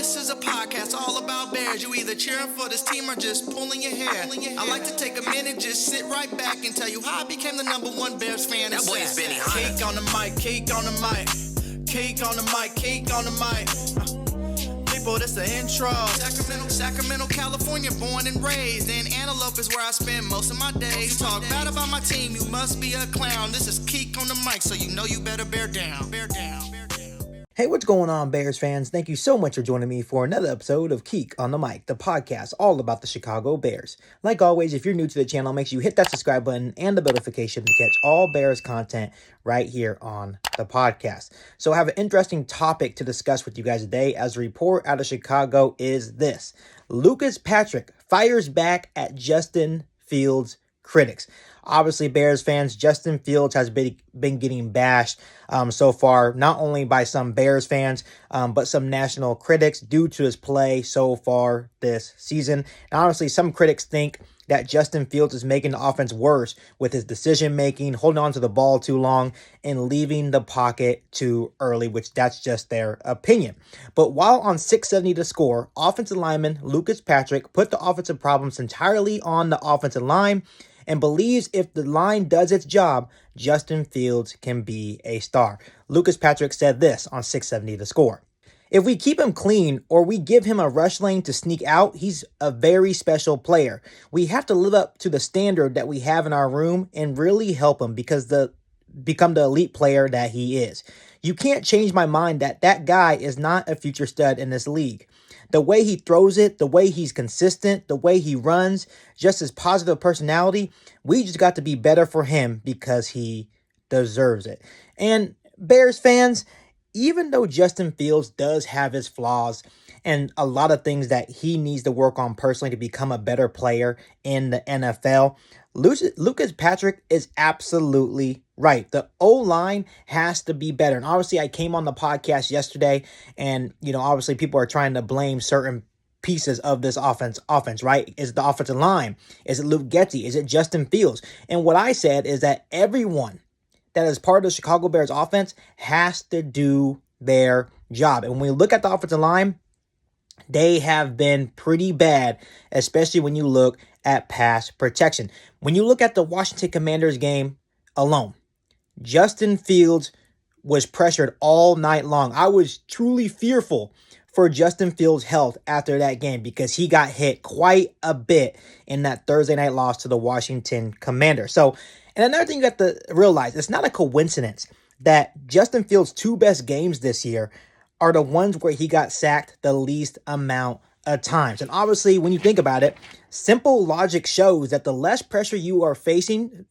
This is a podcast all about Bears. You either cheering for this team or just pulling your hair. I like to take a minute, just sit right back and tell you how I became the #1 Bears fan. That boy is Benny Hunter. Cake on the mic, cake on the mic, cake on the mic, cake on the mic. People, this the intro. Sacramento, California, born and raised. And Antelope is where I spend most of my days. Talk bad about my team, you must be a clown. This is Keek on the mic, so you know you better bear down. Bear down. Hey, what's going on, Bears fans? Thank you so much for joining me for another episode of Keek on the Mic, the podcast all about the Chicago Bears. Like always, if you're new to the channel, make sure you hit that subscribe button and the notification to catch all Bears content right here on the podcast. So I have an interesting topic to discuss with you guys today, as a report out of Chicago is this: Lucas Patrick fires back at Justin Fields' critics. Obviously, Bears fans, Justin Fields has been getting bashed so far, not only by some Bears fans, but some national critics due to his play so far this season. And honestly, some critics think that Justin Fields is making the offense worse with his decision-making, holding on to the ball too long, and leaving the pocket too early, which that's just their opinion. But while on 670 to score, offensive lineman Lucas Patrick put the offensive problems entirely on the offensive line and believes if the line does its job, Justin Fields can be a star. Lucas Patrick said this on 670 to score: "If we keep him clean or we give him a rush lane to sneak out, he's a very special player. We have to live up to the standard that we have in our room and really help him become the elite player that he is. You can't change my mind that that guy is not a future stud in this league. The way he throws it, the way he's consistent, the way he runs, just his positive personality, we just got to be better for him because he deserves it." And Bears fans, even though Justin Fields does have his flaws and a lot of things that he needs to work on personally to become a better player in the NFL, Lucas Patrick is absolutely right. The O-line has to be better. And obviously, I came on the podcast yesterday, and, obviously people are trying to blame certain pieces of this offense, right? Is it the offensive line? Is it Luke Getsy? Is it Justin Fields? And what I said is that everyone that is part of the Chicago Bears offense has to do their job. And when we look at the offensive line, they have been pretty bad, especially when you look at pass protection. When you look at the Washington Commanders game alone, Justin Fields was pressured all night long. I was truly fearful for Justin Fields' health after that game because he got hit quite a bit in that Thursday night loss to the Washington Commanders. So, and another thing you have to realize, it's not a coincidence that Justin Fields' two best games this year are the ones where he got sacked the least amount of times. And obviously, when you think about it, simple logic shows that the less pressure you are facing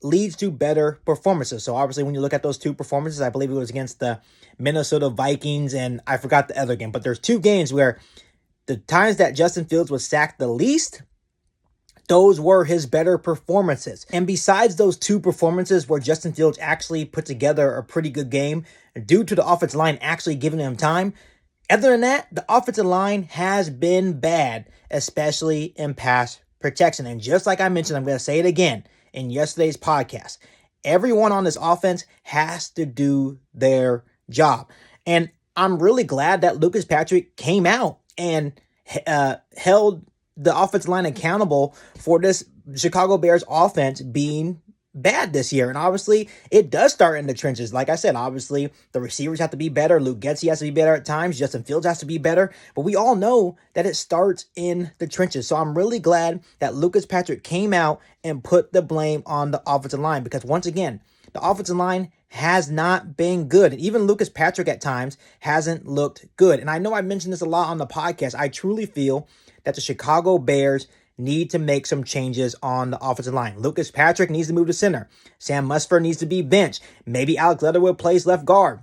leads to better performances. So obviously, when you look at those two performances, I believe it was against the Minnesota Vikings, and I forgot the other game, but there's two games where the times that Justin Fields was sacked the least, those were his better performances. And besides those two performances where Justin Fields actually put together a pretty good game due to the offensive line actually giving him time, other than that, the offensive line has been bad, especially in pass protection. And just like I mentioned, I'm going to say it again in yesterday's podcast, everyone on this offense has to do their job. And I'm really glad that Lucas Patrick came out and held the offensive line accountable for this Chicago Bears offense being bad this year. And obviously, it does start in the trenches. Like I said, obviously, the receivers have to be better. Luke Getsy has to be better at times. Justin Fields has to be better. But we all know that it starts in the trenches. So I'm really glad that Lucas Patrick came out and put the blame on the offensive line. Because once again, the offensive line has not been good. And even Lucas Patrick at times hasn't looked good. And I know I mentioned this a lot on the podcast. I truly feel that the Chicago Bears need to make some changes on the offensive line. Lucas Patrick needs to move to center. Sam Musfer needs to be benched. Maybe Alex Leatherwood plays left guard.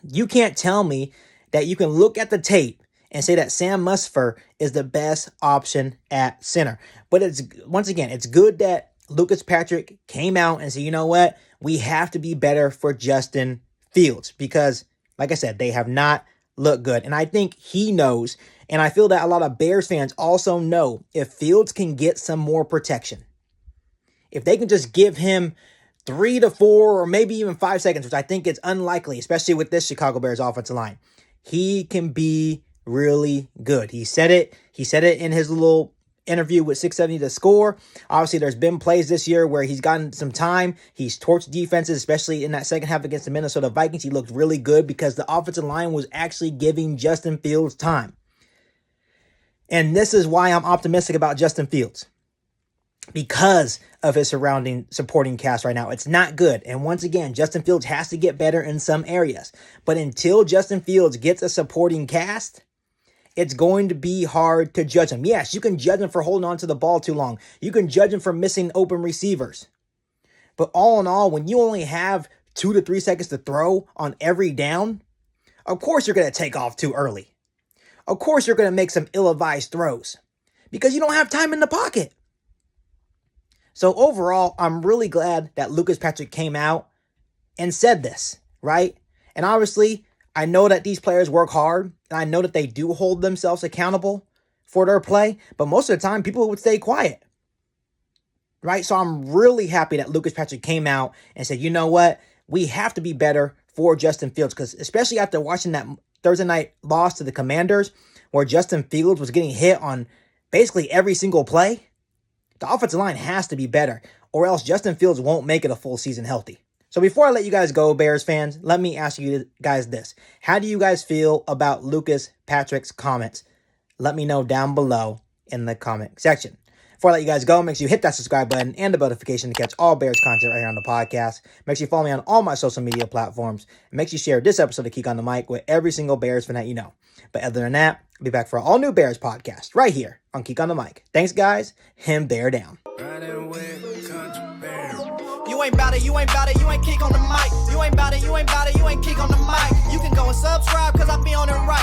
You can't tell me that you can look at the tape and say that Sam Musfer is the best option at center. But it's good that Lucas Patrick came out and said, you know what? We have to be better for Justin Fields because, like I said, they have not looked good. And I think he knows. And I feel that a lot of Bears fans also know if Fields can get some more protection, if they can just give him 3 to 4 or maybe even 5 seconds, which I think is unlikely, especially with this Chicago Bears offensive line, he can be really good. He said it in his little interview with 670 to score. Obviously, there's been plays this year where he's gotten some time. He's torched defenses, especially in that second half against the Minnesota Vikings. He looked really good because the offensive line was actually giving Justin Fields time. And this is why I'm optimistic about Justin Fields. Because of his supporting cast right now. It's not good. And once again, Justin Fields has to get better in some areas. But until Justin Fields gets a supporting cast, it's going to be hard to judge him. Yes, you can judge him for holding on to the ball too long. You can judge him for missing open receivers. But all in all, when you only have 2 to 3 seconds to throw on every down, of course you're going to take off too early. Of course you're going to make some ill-advised throws because you don't have time in the pocket. So overall, I'm really glad that Lucas Patrick came out and said this, right? And obviously, I know that these players work hard, and I know that they do hold themselves accountable for their play, but most of the time, people would stay quiet, right? So I'm really happy that Lucas Patrick came out and said, you know what? We have to be better for Justin Fields, because especially after watching that Thursday night loss to the Commanders, where Justin Fields was getting hit on basically every single play, the offensive line has to be better, or else Justin Fields won't make it a full season healthy. So before I let you guys go, Bears fans, let me ask you guys this. How do you guys feel about Lucas Patrick's comments? Let me know down below in the comment section. Before I let you guys go, make sure you hit that subscribe button and the notification to catch all Bears content right here on the podcast. Make sure you follow me on all my social media platforms. And make sure you share this episode of Geek on the Mic with every single Bears fan that you know. But other than that, I'll be back for an all-new Bears podcast right here on Geek on the Mic. Thanks, guys, and bear down. You ain't bout it, you ain't bout it, you ain't kick on the mic. You ain't bout it, you ain't bout it, you ain't kick on the mic. You can go and subscribe, cause I be on it right.